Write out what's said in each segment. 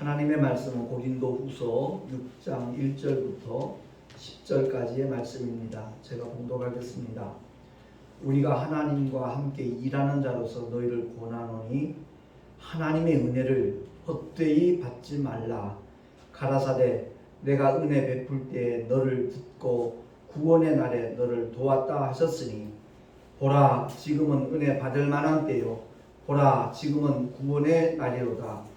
하나님의 말씀은 고린도후서 6장 1절부터 10절까지의 말씀입니다. 제가 봉독하겠습니다. 우리가 하나님과 함께 일하는 자로서 너희를 권하노니 하나님의 은혜를 헛되이 받지 말라. 가라사대 내가 은혜 베풀 때에 너를 듣고 구원의 날에 너를 도왔다 하셨으니 보라 지금은 은혜 받을 만한 때요 보라 지금은 구원의 날이로다.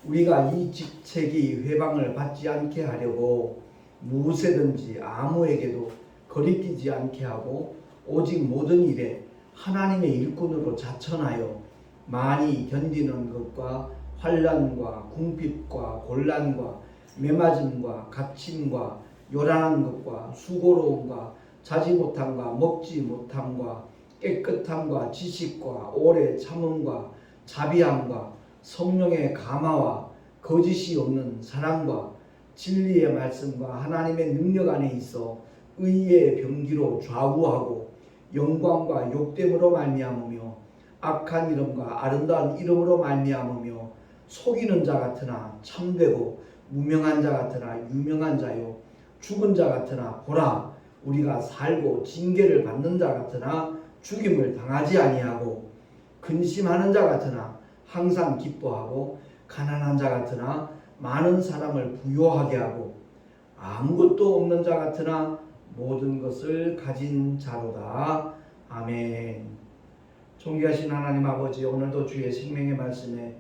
우리가 이 직책이 회방을 받지 않게 하려고 무엇이든지 아무에게도 거리끼지 않게 하고 오직 모든 일에 하나님의 일꾼으로 자천하여 많이 견디는 것과 환난과 궁핍과 곤란과 매맞음과 갇힘과 요란한 것과 수고로움과 자지 못함과 먹지 못함과 깨끗함과 지식과 오래 참음과 자비함과 성령의 감화와 거짓이 없는 사랑과 진리의 말씀과 하나님의 능력 안에 있어 의의 병기로 좌우하고 영광과 욕됨으로 말미암으며 악한 이름과 아름다운 이름으로 말미암으며 속이는 자 같으나 참되고 무명한 자 같으나 유명한 자요 죽은 자 같으나 보라 우리가 살고 징계를 받는 자 같으나 죽임을 당하지 아니하고 근심하는 자 같으나 항상 기뻐하고 가난한 자 같으나 많은 사람을 부요하게 하고 아무것도 없는 자 같으나 모든 것을 가진 자로다. 아멘. 존귀하신 하나님 아버지, 오늘도 주의 생명의 말씀에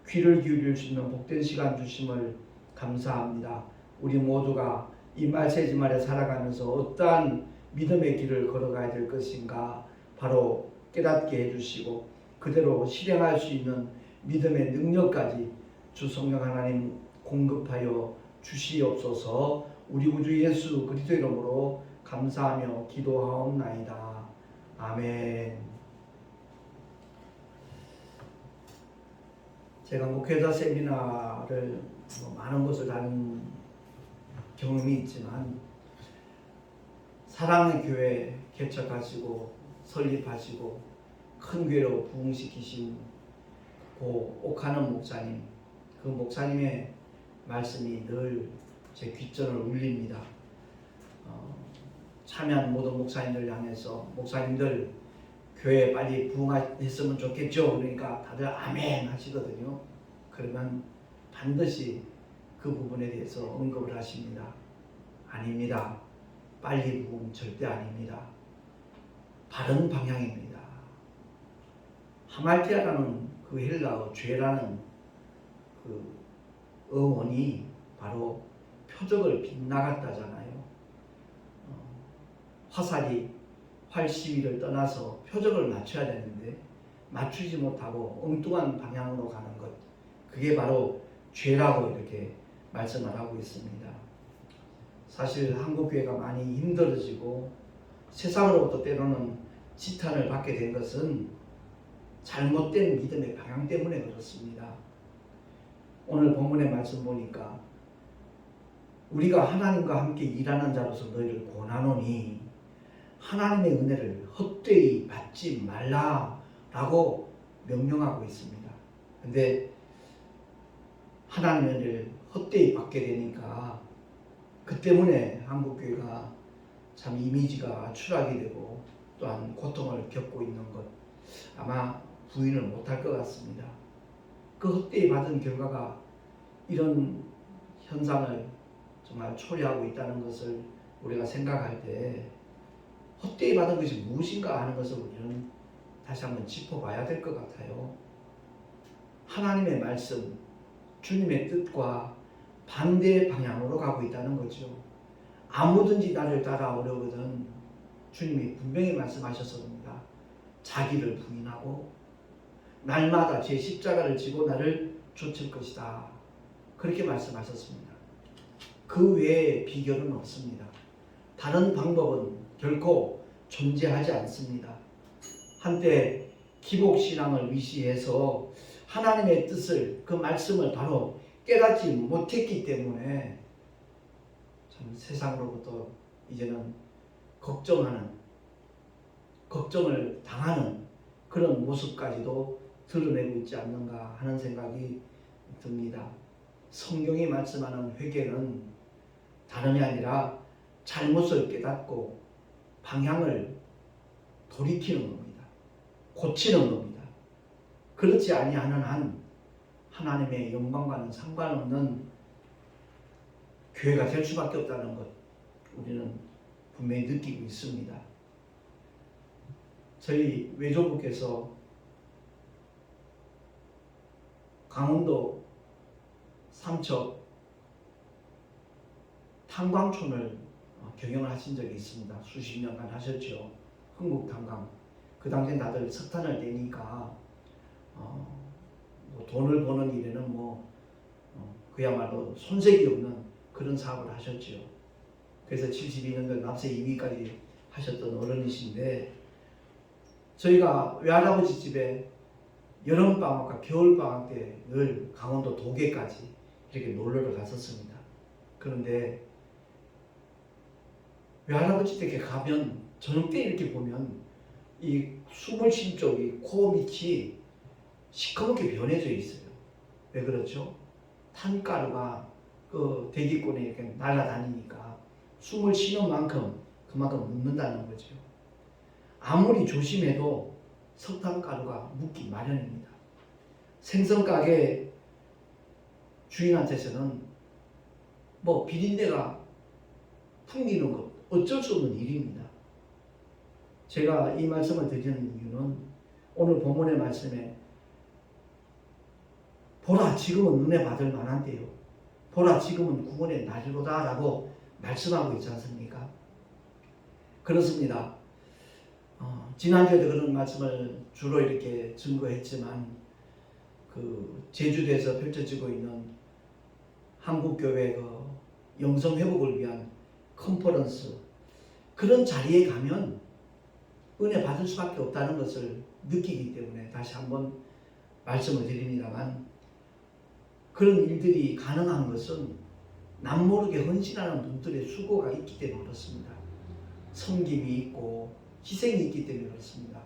귀를 기울일 수 있는 복된 시간 주심을 감사합니다. 우리 모두가 이 말세지말에 살아가면서 어떠한 믿음의 길을 걸어가야 될 것인가 바로 깨닫게 해주시고 그대로 실행할 수 있는 믿음의 능력까지 주 성령 하나님 공급하여 주시옵소서. 우리 구주 예수 그리스도 이름으로 감사하며 기도하옵나이다. 아멘. 제가 목회자 세미나를 많은 곳을 다닌 경험이 있지만 사랑의 교회 개척하시고 설립하시고 큰 교회로 부흥시키신 고 옥하는 목사님, 그 목사님의 말씀이 늘 제 귓전을 울립니다. 참여한 모든 목사님들 향해서 목사님들 교회 빨리 부흥했으면 좋겠죠. 그러니까 다들 아멘 하시거든요. 그러면 반드시 그 부분에 대해서 언급을 하십니다. 아닙니다. 빨리 부흥 절대 아닙니다. 바른 방향입니다. 하말티아라는 그 헬라어 죄라는 그 어원이 바로 표적을 빗나갔다잖아요. 화살이 활시위를 떠나서 표적을 맞춰야 되는데 맞추지 못하고 엉뚱한 방향으로 가는 것, 그게 바로 죄라고 이렇게 말씀을 하고 있습니다. 사실 한국교회가 많이 힘들어지고 세상으로부터 때로는 지탄을 받게 된 것은 잘못된 믿음의 방향 때문에 그렇습니다. 오늘 본문의 말씀 보니까 우리가 하나님과 함께 일하는 자로서 너희를 권하노니 하나님의 은혜를 헛되이 받지 말라라고 명령하고 있습니다. 근데 하나님의 은혜를 헛되이 받게 되니까 그 때문에 한국교회가 참 이미지가 추락이 되고 또한 고통을 겪고 있는 것 아마 부인을 못할 것 같습니다. 그 헛되이 받은 결과가 이런 현상을 정말 초래하고 있다는 것을 우리가 생각할 때 헛되이 받은 것이 무엇인가 하는 것을 우리는 다시 한번 짚어봐야 될 것 같아요. 하나님의 말씀, 주님의 뜻과 반대의 방향으로 가고 있다는 거죠. 아무든지 나를 따라오려거든 주님이 분명히 말씀하셨습니다. 자기를 부인하고 날마다 제 십자가를 지고 나를 쫓을 것이다. 그렇게 말씀하셨습니다. 그 외에 비결은 없습니다. 다른 방법은 결코 존재하지 않습니다. 한때 기복신앙을 위시해서 하나님의 뜻을 그 말씀을 바로 깨닫지 못했기 때문에 참 세상으로부터 이제는 걱정을 당하는 그런 모습까지도 드러내고 있지 않는가 하는 생각이 듭니다. 성경이 말씀하는 회개는 다름이 아니라 잘못을 깨닫고 방향을 돌이키는 겁니다. 고치는 겁니다. 그렇지 아니하는 한 하나님의 영광과는 상관없는 교회가 될 수밖에 없다는 것 우리는 분명히 느끼고 있습니다. 저희 외조부께서 강원도 삼척 탄광촌을 경영을 하신 적이 있습니다. 수십 년간 하셨죠. 흥국탄광. 그 당시엔 다들 석탄을 떼니까 뭐 돈을 버는 일에는 그야말로 손색이 없는 그런 사업을 하셨죠. 그래서 72년도 납세 2위까지 하셨던 어른이신데 저희가 외할아버지 집에 여름방학과 겨울방학 때 늘 강원도 도계까지 이렇게 놀러를 갔었습니다. 그런데 외할아버지 댁에 가면 저녁 때 이렇게 보면 이 숨을 쉰 쪽이 코 밑이 시커멓게 변해져 있어요. 왜 그렇죠? 탄가루가 그 대기권에 이렇게 날아다니니까 숨을 쉬는 만큼 그만큼 묻는다는 거죠. 아무리 조심해도 석탄가루가 묻기 마련입니다. 생선가게 주인한테서는 비린내가 풍기는 것 어쩔 수 없는 일입니다. 제가 이 말씀을 드리는 이유는 오늘 본문의 말씀에 보라 지금은 은혜 받을 만한 때요. 보라 지금은 구원의 날이로다 라고 말씀하고 있지 않습니까? 그렇습니다. 지난주에도 그런 말씀을 주로 이렇게 증거했지만 그 제주도에서 펼쳐지고 있는 한국교회 그 영성회복을 위한 컨퍼런스 그런 자리에 가면 은혜 받을 수밖에 없다는 것을 느끼기 때문에 다시 한번 말씀을 드립니다만 그런 일들이 가능한 것은 남모르게 헌신하는 분들의 수고가 있기 때문에 그렇습니다. 섬김이 있고 희생이 있기 때문에 그렇습니다.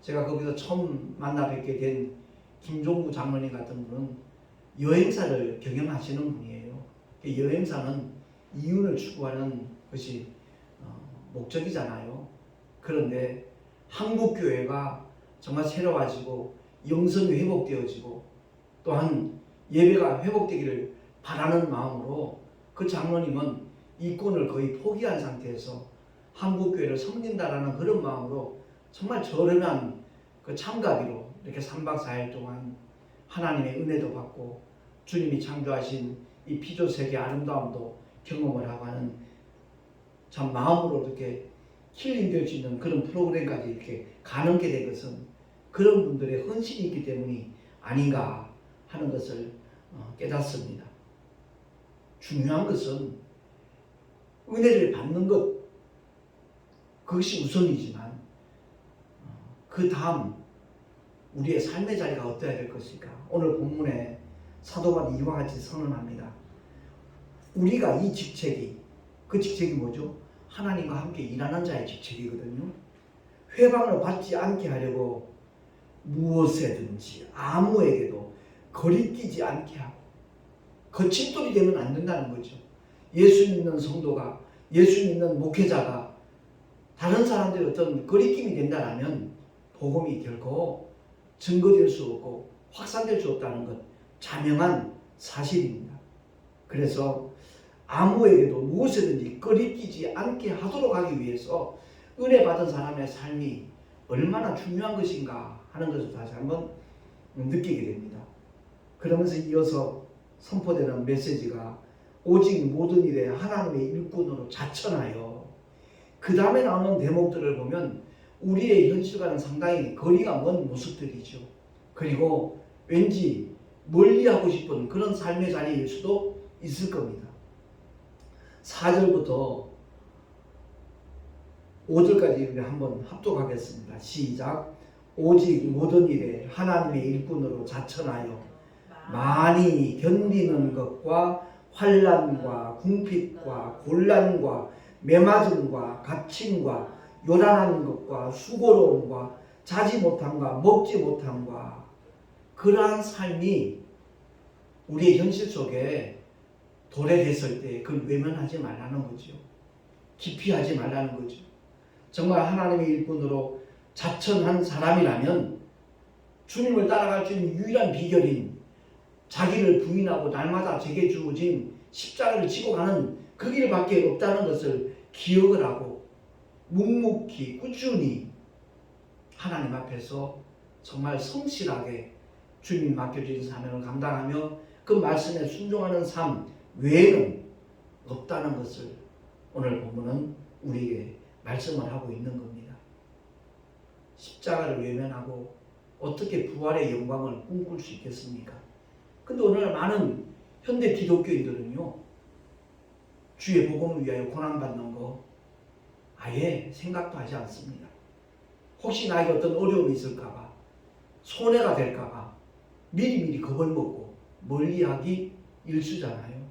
제가 거기서 처음 만나 뵙게 된 김종구 장로님 같은 분은 여행사를 경영하시는 분이에요. 여행사는 이윤을 추구하는 것이 목적이잖아요. 그런데 한국교회가 정말 새로워지고 영성이 회복되어지고 또한 예배가 회복되기를 바라는 마음으로 그 장로님은 이권을 거의 포기한 상태에서 한국교회를 섬긴다라는 그런 마음으로 정말 저렴한 그 참가비로 이렇게 3박 4일 동안 하나님의 은혜도 받고 주님이 창조하신 이 피조세계의 아름다움도 경험을 하고 하는 참 마음으로 이렇게 힐링될 수 있는 그런 프로그램까지 이렇게 가능하게 된 것은 그런 분들의 헌신이 있기 때문이 아닌가 하는 것을 깨닫습니다. 중요한 것은 은혜를 받는 것 그것이 우선이지만 그 다음 우리의 삶의 자리가 어떠해야 될 것일까? 오늘 본문에 사도 바울이 이와 같이 선언합니다. 우리가 이 직책이 그 직책이 뭐죠? 하나님과 함께 일하는 자의 직책이거든요. 회방을 받지 않게 하려고 무엇에든지 아무에게도 거리끼지 않게 하고 거침돌이 되면 안 된다는 거죠. 예수 믿는 성도가 예수 믿는 목회자가 다른 사람들이 어떤 거리낌이 된다면 복음이 결코 증거될 수 없고 확산될 수 없다는 것 자명한 사실입니다. 그래서 아무에게도 무엇이든지 거리끼지 않게 하도록 하기 위해서 은혜 받은 사람의 삶이 얼마나 중요한 것인가 하는 것을 다시 한번 느끼게 됩니다. 그러면서 이어서 선포되는 메시지가 오직 모든 일에 하나님의 일꾼으로 자천하여 그 다음에 나오는 대목들을 보면 우리의 현실과는 상당히 거리가 먼 모습들이죠. 그리고 왠지 멀리하고 싶은 그런 삶의 자리일 수도 있을 겁니다. 4절부터 5절까지 우리 한번 합독하겠습니다. 시작. 오직 모든 일에 하나님의 일꾼으로 자천하여 많이 견디는 것과 환난과 궁핍과 곤란과 매맞음과 갇힘과 요란한 것과 수고로움과 자지 못함과 먹지 못함과 그러한 삶이 우리의 현실 속에 도래됐을 때 그걸 외면하지 말라는 거죠. 기피하지 말라는 거죠. 정말 하나님의 일꾼으로 자천한 사람이라면 주님을 따라갈 수 있는 유일한 비결인 자기를 부인하고 날마다 제게 주어진 십자가를 지고 가는 그 길밖에 없다는 것을 기억을 하고 묵묵히 꾸준히 하나님 앞에서 정말 성실하게 주님이 맡겨주신 사명을 감당하며 그 말씀에 순종하는 삶 외에는 없다는 것을 오늘 본문은 우리에게 말씀을 하고 있는 겁니다. 십자가를 외면하고 어떻게 부활의 영광을 꿈꿀 수 있겠습니까? 근데 오늘 많은 현대 기독교인들은요, 주의 복음을 위하여 고난받는 거 아예 생각도 하지 않습니다. 혹시 나에게 어떤 어려움이 있을까봐, 손해가 될까봐 미리미리 겁을 먹고 멀리하기 일쑤잖아요.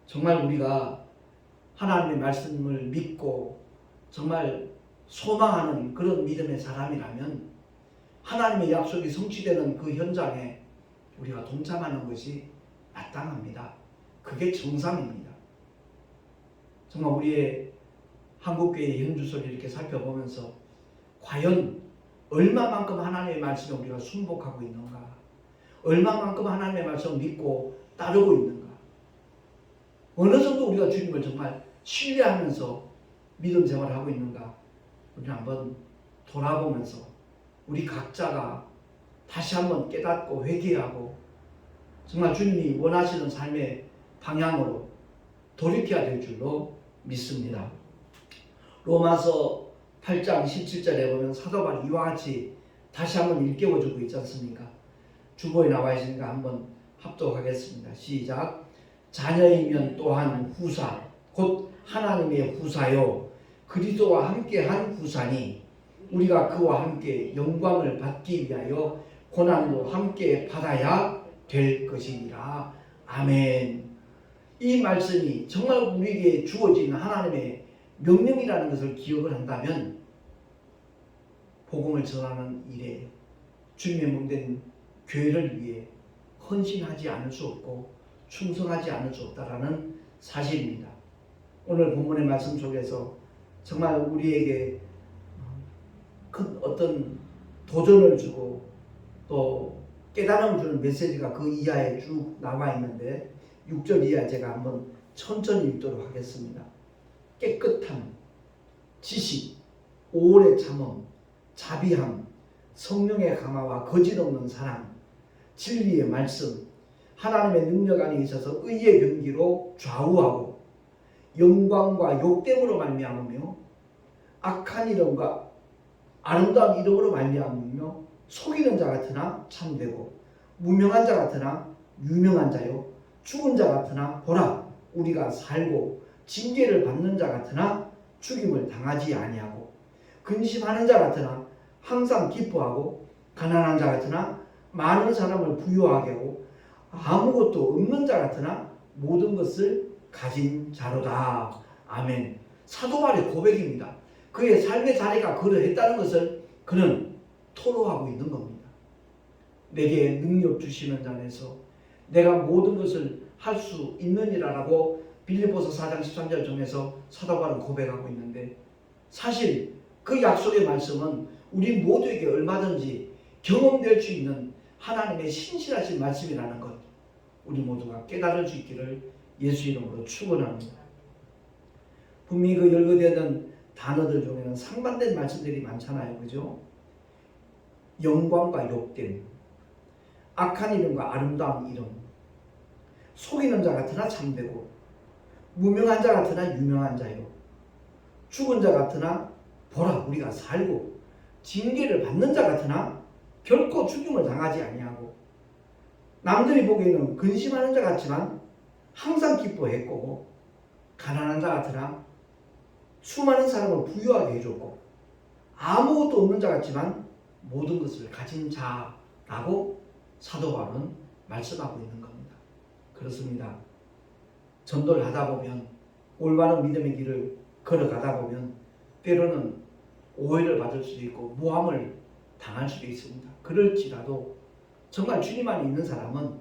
정말 우리가 하나님의 말씀을 믿고 정말 소망하는 그런 믿음의 사람이라면 하나님의 약속이 성취되는 그 현장에 우리가 동참하는 것이 마땅합니다. 그게 정상입니다. 정말 우리의 한국교회의 현주소를 이렇게 살펴보면서 과연 얼마만큼 하나님의 말씀에 우리가 순복하고 있는가, 얼마만큼 하나님의 말씀을 믿고 따르고 있는가, 어느 정도 우리가 주님을 정말 신뢰하면서 믿음 생활을 하고 있는가, 우리는 한번 돌아보면서 우리 각자가 다시 한번 깨닫고 회개하고 정말 주님이 원하시는 삶의 방향으로 돌이켜야 될 줄로 믿습니다. 로마서 8장 17절에 보면 사도 바울이 이와 같이 다시 한번 일깨워주고 있지 않습니까? 주보에 나와 있으니까 한번 합독하겠습니다. 시작. 자녀이면 또한 후사, 곧 하나님의 후사요 그리스도와 함께한 후사니 우리가 그와 함께 영광을 받기 위하여 고난도 함께 받아야 될 것이니라. 아멘. 이 말씀이 정말 우리에게 주어진 하나님의 명령이라는 것을 기억을 한다면 복음을 전하는 일에 주님의 몸된 교회를 위해 헌신하지 않을 수 없고 충성하지 않을 수 없다라는 사실입니다. 오늘 본문의 말씀 속에서 정말 우리에게 큰 어떤 도전을 주고 또 깨달음을 주는 메시지가 그 이하에 쭉 나와 있는데 6절 이하 제가 한번 천천히 읽도록 하겠습니다. 깨끗함, 지식, 오래 참음, 자비함, 성령의 강화와 거짓 없는 사랑, 진리의 말씀, 하나님의 능력 안에 있어서 의의 경기로 좌우하고 영광과 욕됨으로 말미암으며 악한 이름과 아름다운 이름으로 말미암으며 속이는 자 같으나 참되고 무명한 자 같으나 유명한 자요 죽은 자 같으나 보라 우리가 살고 징계를 받는 자 같으나 죽임을 당하지 아니하고 근심하는 자 같으나 항상 기뻐하고 가난한 자 같으나 많은 사람을 부유하게 하고 아무것도 없는 자 같으나 모든 것을 가진 자로다. 아멘. 사도 바울의 고백입니다. 그의 삶의 자리가 그러했다는 것을 그는 토로하고 있는 겁니다. 내게 능력 주시는 자에서 내가 모든 것을 할 수 있느니라라고 빌립보서 4장 13절 중에서 사도 바울은 고백하고 있는데 사실 그 약속의 말씀은 우리 모두에게 얼마든지 경험될 수 있는 하나님의 신실하신 말씀이라는 것 우리 모두가 깨달을 수 있기를 예수 이름으로 축원합니다. 분명히 그 열거되는 단어들 중에는 상반된 말씀들이 많잖아요. 그죠? 영광과 욕됨, 악한 이름과 아름다운 이름, 속이는 자 같으나 참되고 무명한 자 같으나 유명한 자요 죽은 자 같으나 보라 우리가 살고 징계를 받는 자 같으나 결코 죽임을 당하지 아니하고 남들이 보기에는 근심하는 자 같지만 항상 기뻐했고 가난한 자 같으나 수많은 사람을 부유하게 해줬고 아무것도 없는 자 같지만 모든 것을 가진 자라고 사도 바울은 말씀하고 있는 겁니다. 그렇습니다. 전도를 하다 보면 올바른 믿음의 길을 걸어가다 보면 때로는 오해를 받을 수도 있고 모함을 당할 수도 있습니다. 그럴지라도 정말 주님 안에 있는 사람은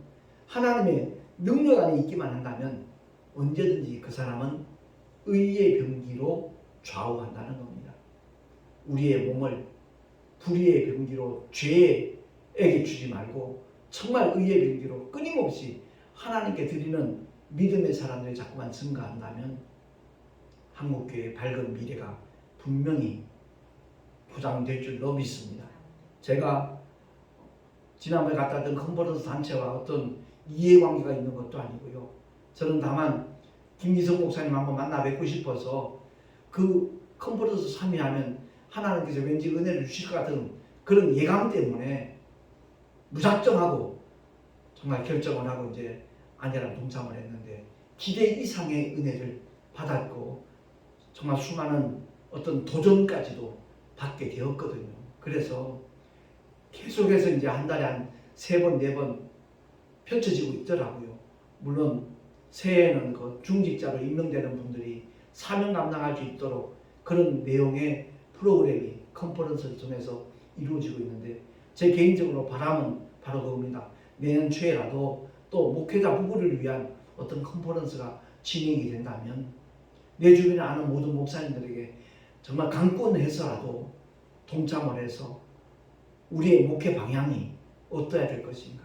하나님의 능력 안에 있기만 한다면 언제든지 그 사람은 의의 병기로 좌우한다는 겁니다. 우리의 몸을 불의의 병기로 죄에게 주지 말고 정말 의의 병기로 끊임없이 하나님께 드리는 믿음의 사람들이 자꾸만 증가한다면 한국교회의 밝은 미래가 분명히 보장될 줄로 믿습니다. 제가 지난번에 갔다 왔던 컨퍼런스 단체와 어떤 이해관계가 있는 것도 아니고요. 저는 다만 김기성 목사님 한번 만나 뵙고 싶어서 그 컨퍼런스 참여하면 하나님께서 왠지 은혜를 주실 것 같은 그런 예감 때문에 무작정하고 정말 결정을 하고 이제 아내랑 동참을 했는데 기대 이상의 은혜를 받았고 정말 수많은 어떤 도전까지도 받게 되었거든요. 그래서 계속해서 이제 한 달에 한 3번, 4번 펼쳐지고 있더라고요. 물론 새해에는 그 중직자로 임명되는 분들이 사명 감당할 수 있도록 그런 내용의 프로그램이 컨퍼런스를 통해서 이루어지고 있는데 제 개인적으로 바람은 바로 그겁니다. 내년 초에라도 또 목회자 부부를 위한 어떤 컨퍼런스가 진행이 된다면 내 주변에 아는 모든 목사님들에게 정말 강권해서라도 동참을 해서 우리의 목회 방향이 어떠해야 될 것인가.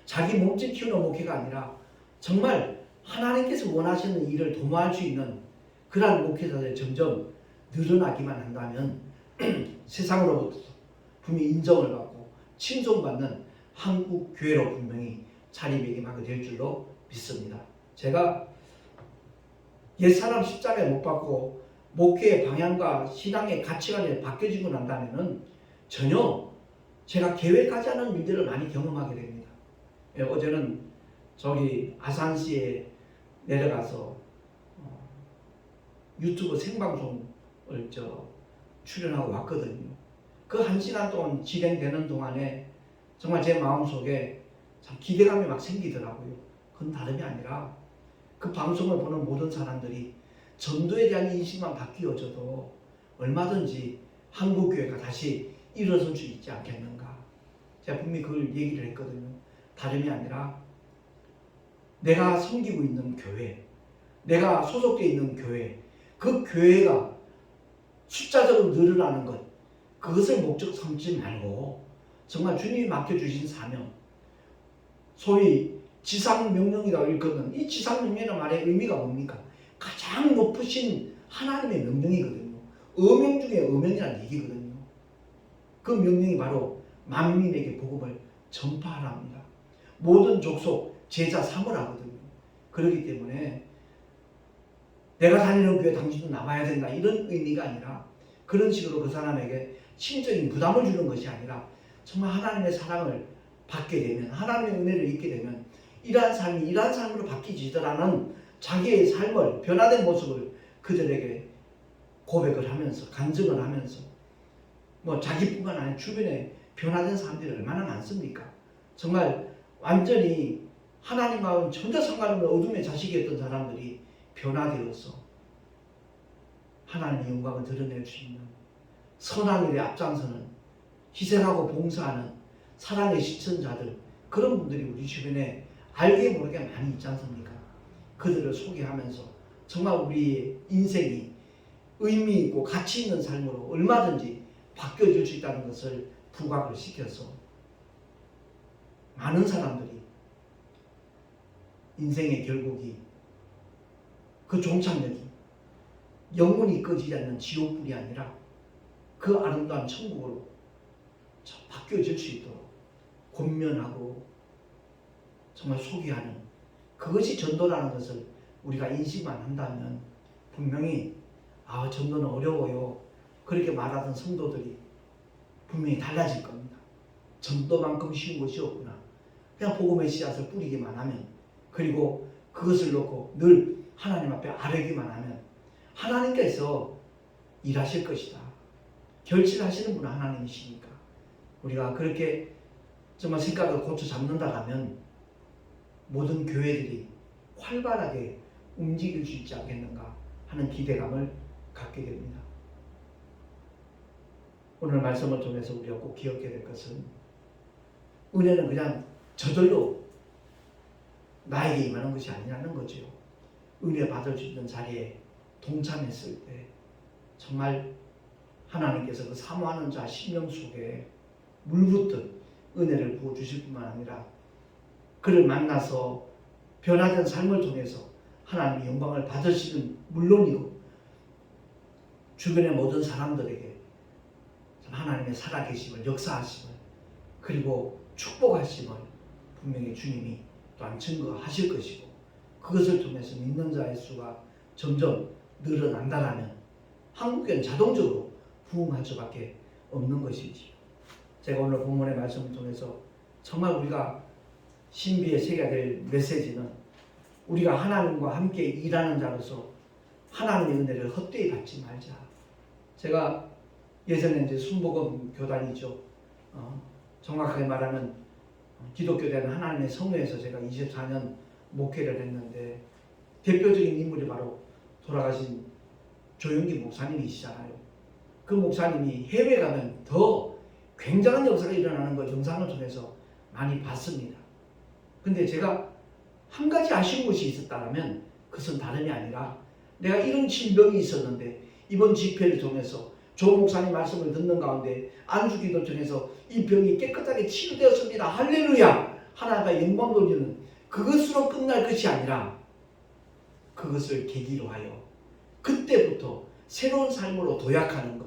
자기 몸집 키우는 목회가 아니라 정말 하나님께서 원하시는 일을 도모할 수 있는 그러한 목회자들이 점점 늘어나기만 한다면 세상으로부터 분명히 인정을 받고 칭송받는 한국 교회로 분명히 자리매김하게 될 줄로 믿습니다. 제가 옛사람 십자가에 못 박고 목회의 방향과 신앙의 가치관이 바뀌어지고 난다면은 전혀 제가 계획하지 않은 일들을 많이 경험하게 됩니다. 어제는 저기 아산시에 내려가서 유튜브 생방송을 출연하고 왔거든요. 그 1시간 동안 진행되는 동안에 정말 제 마음속에 참 기대감이 막 생기더라고요. 그건 다름이 아니라 그 방송을 보는 모든 사람들이 전도에 대한 인식만 바뀌어져도 얼마든지 한국교회가 다시 일어설 수 있지 않겠는가. 제가 분명히 그걸 얘기를 했거든요. 다름이 아니라 내가 섬기고 있는 교회, 내가 소속되어 있는 교회, 그 교회가 숫자적으로 늘어나는 것, 그것을 목적 삼지 말고 정말 주님이 맡겨주신 사명, 소위 지상명령이라고 일컫는 이 지상명령의 말의 의미가 뭡니까? 가장 높으신 하나님의 명령이거든요. 어명 중에 어명이라는 얘기거든요. 그 명령이 바로 만민에게 복음을 전파하랍니다. 모든 족속 제자 삼으라거든요. 그렇기 때문에 내가 다니는 교회 당신도 나와야 된다 이런 의미가 아니라 그런 식으로 그 사람에게 심적인 부담을 주는 것이 아니라 정말 하나님의 사랑을 받게 되면 하나님의 은혜를 잊게 되면 이러한 삶이 이러한 삶으로 바뀌지더라는 자기의 삶을 변화된 모습을 그들에게 고백을 하면서 간증을 하면서 뭐 자기뿐만 아니라 주변에 변화된 사람들이 얼마나 많습니까? 정말 완전히 하나님과는 전혀 상관없는 어둠의 자식이었던 사람들이 변화되어서 하나님의 영광을 드러낼 수 있는 선한 일에 앞장서는 희생하고 봉사하는 사랑의 실천자들 그런 분들이 우리 주변에 알게 모르게 많이 있지 않습니까? 그들을 소개하면서 정말 우리의 인생이 의미 있고 가치 있는 삶으로 얼마든지 바뀌어질 수 있다는 것을 부각을 시켜서 많은 사람들이 인생의 결국이 그 종착역이 영원히 꺼지지 않는 지옥불이 아니라 그 아름다운 천국으로 바뀌어질 수 있도록 권면하고 정말 소개하는 그것이 전도라는 것을 우리가 인식만 한다면 분명히 전도는 어려워요 그렇게 말하던 성도들이 분명히 달라질 겁니다. 전도만큼 쉬운 것이 없구나. 그냥 복음의 씨앗을 뿌리기만 하면 그리고 그것을 놓고 늘 하나님 앞에 아뢰기만 하면 하나님께서 일하실 것이다. 결실하시는 분은 하나님이시니까 우리가 그렇게 정말 생각을 고쳐 잡는다 하면 모든 교회들이 활발하게 움직일 수 있지 않겠는가 하는 기대감을 갖게 됩니다. 오늘 말씀을 통해서 우리가 꼭 기억해야 될 것은 은혜는 그냥 저절로 나에게 임하는 것이 아니라는 거죠. 은혜 받을 수 있는 자리에 동참했을 때 정말 하나님께서 그 사모하는 자 심령 속에 물붓듯 은혜를 부어주실 뿐만 아니라 그를 만나서 변화된 삶을 통해서 하나님의 영광을 받으시는 물론이고 주변의 모든 사람들에게 하나님의 살아계심을, 역사하심을, 그리고 축복하심을 분명히 주님이 또한 증거하실 것이고, 그것을 통해서 믿는 자의 수가 점점 늘어난다라면 한국교회는 자동적으로 부흥할 수밖에 없는 것이지요. 제가 오늘 본문의 말씀을 통해서 정말 우리가 신비에 새겨야 될 메시지는, 우리가 하나님과 함께 일하는 자로서 하나님의 은혜를 헛되이 받지 말자. 제가 예전에 이제 순복음 교단이죠. 정확하게 말하면 기독교된 하나님의 성회에서 제가 24년 목회를 했는데, 대표적인 인물이 바로 돌아가신 조용기 목사님이시잖아요. 그 목사님이 해외 가면 더 굉장한 역사가 일어나는 걸 영상을 통해서 많이 봤습니다. 근데 제가 한 가지 아쉬운 것이 있었다면 그것은 다름이 아니라, 내가 이런 질병이 있었는데 이번 집회를 통해서 조 목사님 말씀을 듣는 가운데 안수기도를 통해서 이 병이 깨끗하게 치유되었습니다. 할렐루야! 하나님과 영광 돌리는 그것으로 끝날 것이 아니라, 그것을 계기로 하여 그때부터 새로운 삶으로 도약하는 것,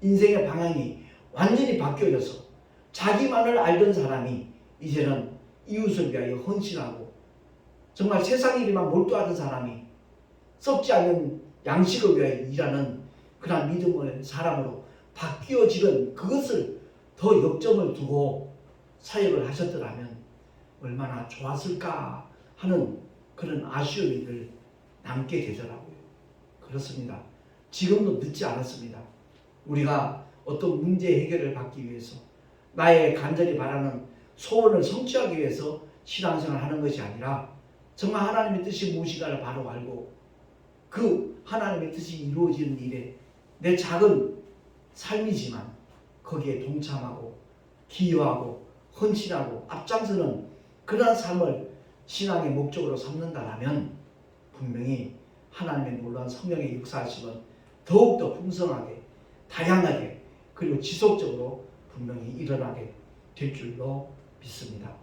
인생의 방향이 완전히 바뀌어져서 자기만을 알던 사람이 이제는 이웃을 위하여 헌신하고, 정말 세상 일에만 몰두하던 사람이 썩지 않는 양식을 위하여 일하는 그런 믿음의 사람으로 바뀌어지는, 그것을 더 역점을 두고 사역을 하셨더라면 얼마나 좋았을까 하는 그런 아쉬움이 늘 남게 되더라고요. 그렇습니다. 지금도 늦지 않았습니다. 우리가 어떤 문제 해결을 받기 위해서, 나의 간절히 바라는 소원을 성취하기 위해서 신앙생활을 하는 것이 아니라, 정말 하나님의 뜻이 무엇인가를 바로 알고 그 하나님의 뜻이 이루어지는 일에 내 작은 삶이지만 거기에 동참하고 기여하고 헌신하고 앞장서는 그러한 삶을 신앙의 목적으로 삼는다라면, 분명히 하나님의 놀라운 성령의 역사하심은 더욱더 풍성하게, 다양하게, 그리고 지속적으로 분명히 일어나게 될 줄로 믿습니다.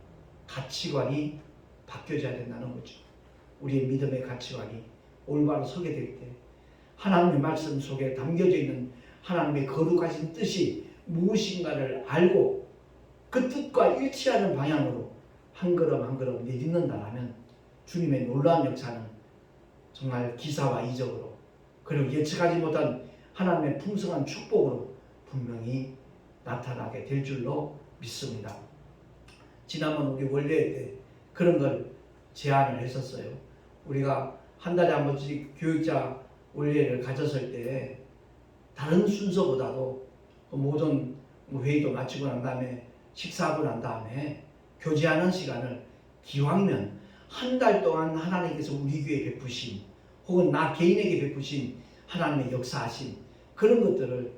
가치관이 바뀌어져야 된다는 거죠. 우리의 믿음의 가치관이 올바로 서게 될 때 하나님의 말씀 속에 담겨져 있는 하나님의 거룩하신 뜻이 무엇인가를 알고 그 뜻과 일치하는 방향으로 한 걸음 한 걸음 내딛는다면, 주님의 놀라운 역사는 정말 기사와 이적으로, 그리고 예측하지 못한 하나님의 풍성한 축복으로 분명히 나타나게 될 줄로 믿습니다. 지난번 우리 원례 때 그런 걸 제안을 했었어요. 우리가 한 달에 한 번씩 교육자 원례를 가졌을 때 다른 순서보다도 모든 회의도 마치고 난 다음에 식사하고 난 다음에 교제하는 시간을 기왕이면 한 달 동안 하나님께서 우리 교회에 베푸신, 혹은 나 개인에게 베푸신 하나님의 역사하신 그런 것들을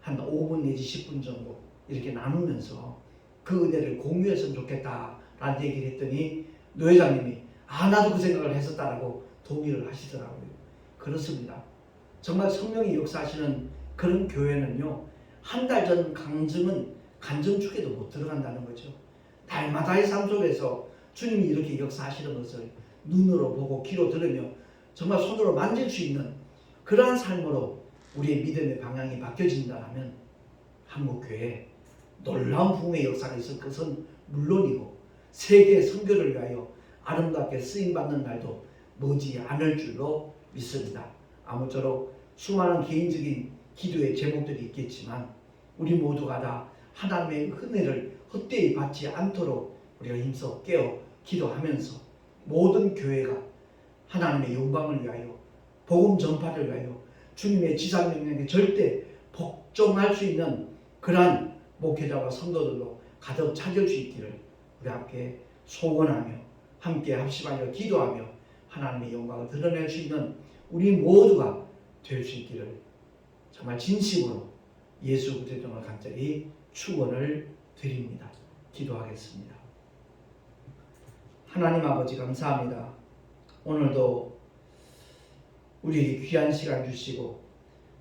한 5분 내지 10분 정도 이렇게 나누면서 그 은혜를 공유했으면 좋겠다라는 얘기를 했더니 노 회장님이 나도 그 생각을 했었다라고 동의를 하시더라고요. 그렇습니다. 정말 성령이 역사하시는 그런 교회는요, 한 달 전 강증은 간증축에도 못 들어간다는 거죠. 날마다의 삶 속에서 주님이 이렇게 역사하시는 것을 눈으로 보고 귀로 들으며 정말 손으로 만질 수 있는 그러한 삶으로 우리의 믿음의 방향이 바뀌어진다면, 한국교회에 놀라운 부흥의 역사가 있을 것은 물론이고 세계 선교를 위하여 아름답게 쓰임받는 날도 머지 않을 줄로 믿습니다. 아무쪼록 수많은 개인적인 기도의 제목들이 있겠지만, 우리 모두가 다 하나님의 은혜를 헛되이 받지 않도록 우리가 힘써 깨어 기도하면서 모든 교회가 하나님의 영광을 위하여, 복음 전파를 위하여 주님의 지상명령에 절대 복종할 수 있는 그러한 목회자와 성도들로 가득 차질 수 있기를 우리 함께 소원하며 함께 합심하여 기도하며 하나님의 영광을 드러낼 수 있는 우리 모두가 될 수 있기를 정말 진심으로 예수 그리스도를 간절히 축원을 드립니다. 기도하겠습니다. 하나님 아버지 감사합니다. 오늘도 우리에게 귀한 시간 주시고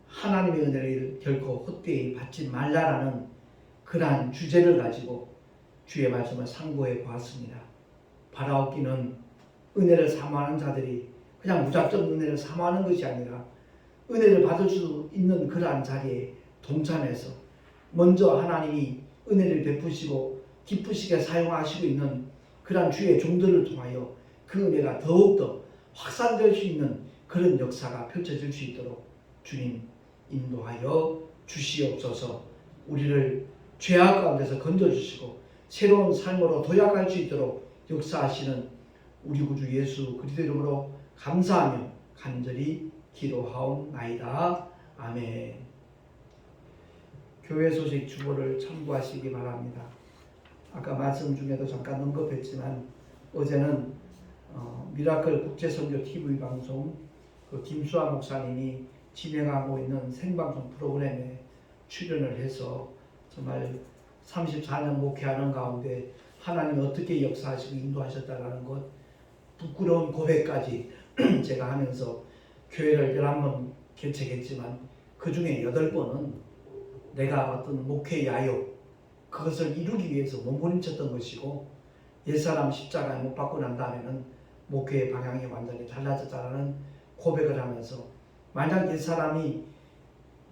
하나님의 은혜를 결코 헛되이 받지 말라라는 그러한 주제를 가지고 주의 말씀을 상고해 보았습니다. 바라옵기는 은혜를 사모하는 자들이 그냥 무작정 은혜를 사모하는 것이 아니라 은혜를 받을 수 있는 그러한 자리에 동참해서 먼저 하나님이 은혜를 베푸시고 기쁘시게 사용하시고 있는 그러한 주의 종들을 통하여 그 은혜가 더욱더 확산될 수 있는 그런 역사가 펼쳐질 수 있도록 주님 인도하여 주시옵소서. 우리를 죄악 가운데서 건져주시고 새로운 삶으로 도약할 수 있도록 역사하시는 우리 구주 예수 그리스도 이름으로 감사하며 간절히 기도하옵나이다. 아멘. 교회 소식 주보를 참고하시기 바랍니다. 아까 말씀 중에도 잠깐 언급했지만 어제는 미라클 국제선교 TV 방송 김수아 목사님이 진행하고 있는 생방송 프로그램에 출연을 해서 정말 34년 목회하는 가운데 하나님이 어떻게 역사하시고 인도하셨다라는 것 부끄러운 고백까지 제가 하면서 교회를 11번 개척했지만 그 중에 8번은 내가 어떤 목회의 야욕 그것을 이루기 위해서 몸부림쳤던 것이고 옛사람 십자가에 못 박고 난 다음에는 목회의 방향이 완전히 달라졌다는 고백을 하면서 만약 옛사람이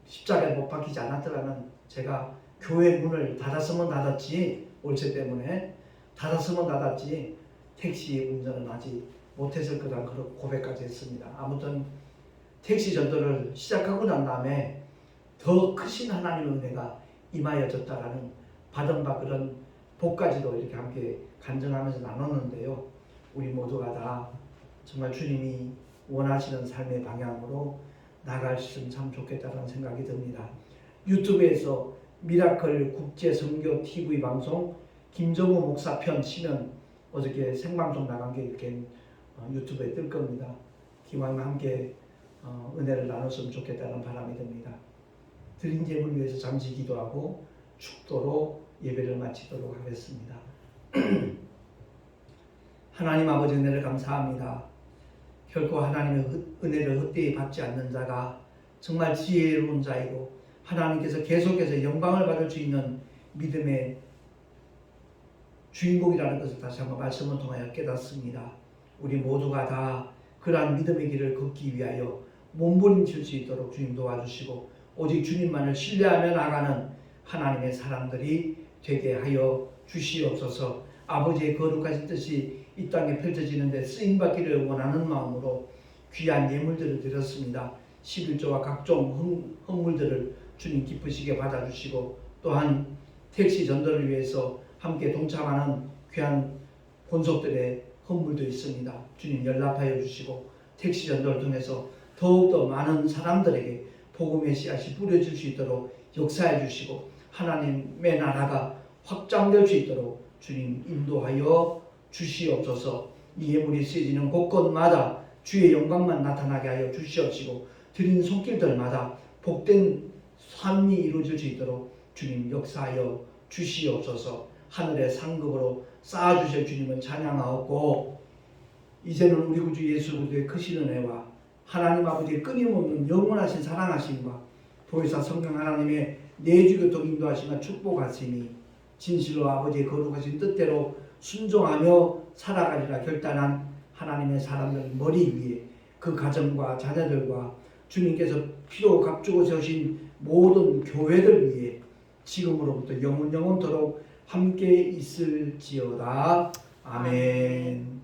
십자가에 못 박히지 않았더라면 제가 교회 문을 닫았으면 닫았지 올체 때문에 닫았으면 닫았지 택시 운전은 아직 못했을 거라는 그런 고백까지 했습니다. 아무튼 택시 전도를 시작하고 난 다음에 더 크신 하나님의 은혜가 임하여졌다라는 받은 바 그런 복까지도 이렇게 함께 간증하면서 나눴는데요. 우리 모두가 다 정말 주님이 원하시는 삶의 방향으로 나갈 수 있으면 참 좋겠다는 생각이 듭니다. 유튜브에서 미라클 국제선교 TV 방송 김정우 목사 편 치면 어저께 생방송 나간 게 이렇게 유튜브에 뜰 겁니다. 기왕 함께 은혜를 나눴으면 좋겠다는 바람이 듭니다. 드린 제물 위해서 잠시 기도하고 축도로 예배를 마치도록 하겠습니다. 하나님 아버지 은혜를 감사합니다. 결코 하나님의 은혜를 헛되이 받지 않는 자가 정말 지혜로운 자이고 하나님께서 계속해서 영광을 받을 수 있는 믿음의 주인공이라는 것을 다시 한번 말씀을 통하여 깨닫습니다. 우리 모두가 다 그러한 믿음의 길을 걷기 위하여 몸부림칠 수 있도록 주님 도와주시고 오직 주님만을 신뢰하며 나가는 하나님의 사람들이 되게 하여 주시옵소서. 아버지의 거룩하신 뜻이 이 땅에 펼쳐지는데 쓰임받기를 원하는 마음으로 귀한 예물들을 드렸습니다. 11조와 각종 헌물들을 주님 기쁘시게 받아주시고 또한 택시 전도를 위해서 함께 동참하는 귀한 본속들의 헌물도 있습니다. 주님 연락하여 주시고 택시 전도를 통해서 더욱더 많은 사람들에게 복음의 씨앗이 뿌려질 수 있도록 역사해 주시고 하나님의 나라가 확장될 수 있도록 주님 인도하여 주시옵소서. 이 예물이 쓰여지는 곳곳마다 주의 영광만 나타나게 하여 주시옵시고 드린 손길들마다 복된 삶이 이루어질 수 있도록 주님 역사하여 주시옵소서. 하늘의 상급으로 쌓아주실 주님은 찬양하옵고 이제는 우리 구주 예수 그리스도의 크신 은혜와 하나님 아버지의 끊임없는 영원하신 사랑하심과 보혜사 성령 하나님의 내주교통 인도하심과 축복하심이 진실로 아버지의 거룩하신 뜻대로 순종하며 살아가리라 결단한 하나님의 사람들 머리 위에 그 가정과 자녀들과 주님께서 피로 값주고 세우신 모든 교회들 위에 지금으로부터 영원토록 함께 있을지어다. 아멘.